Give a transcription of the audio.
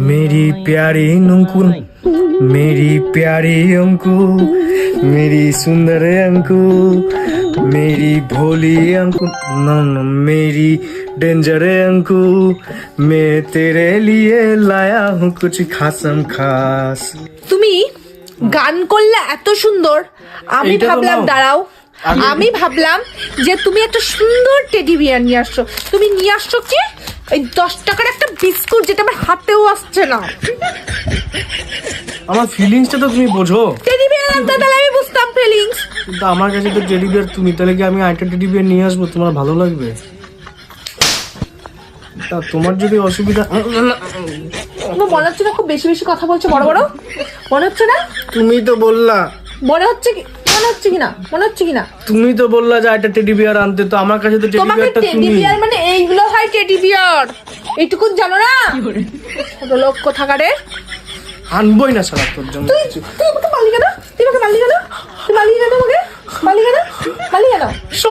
मेरी प्यारी नुंकू, मेरी प्यारी अंकु, मेरी सुंदर अंकु, मेरी भोली अंकु, नो मेरी डेंजर अंकु, मैं तेरे लिए लाया हूँ कुछ खासम खास। তুমি গান করলে এত সুন্দর, আমি এইটা তো ভাবলাম নাও। দাঁড়াও, আমি ভাবলাম যে তুমি একটা সুন্দর টেডি বিয়ার নিয়ে আসছো। তুমি নিয়ে আসছো কি এই 10 টাকার একটা বিস্কুট, যেটা আমার হাতেও আসছে না। আমার ফিলিংসটা তো তুমি বোঝো। টেডি বিয়ার আনতে তাহলে আমি বুঝতাম ফিলিংস। কিন্তু আমার কাছে তো টেডি বিয়ার তুমি, তাহলে কি আমি আরেকটা টেডি বিয়ার নিয়ে আসবো? তোমার ভালো লাগবে? তা তোমার যদি অসুবিধা, তোমার মনে হচ্ছে না খুব বেশি বেশি কথা বলছো বড় বড়? মনে হচ্ছে না? তুমি তো বললা, মনে হচ্ছে কি? মনে হচ্ছে কি না? মনে হচ্ছে কি না? তুমি তো বললা যে একটা টেডি বিয়ার আনতে, তো আমার কাছে তো টেডি তোমাকে বিয়ারটা টেডি তুমি। বিয়ার মানে এইগুলো হয় টেডি বিয়ার, এইটুকু জানো না? ছোট লোক কোথাকারে। আনবই না সারা তোর জন্য। তুই তুই আমাকে মারলি কেন? তুই আমাকে মারলি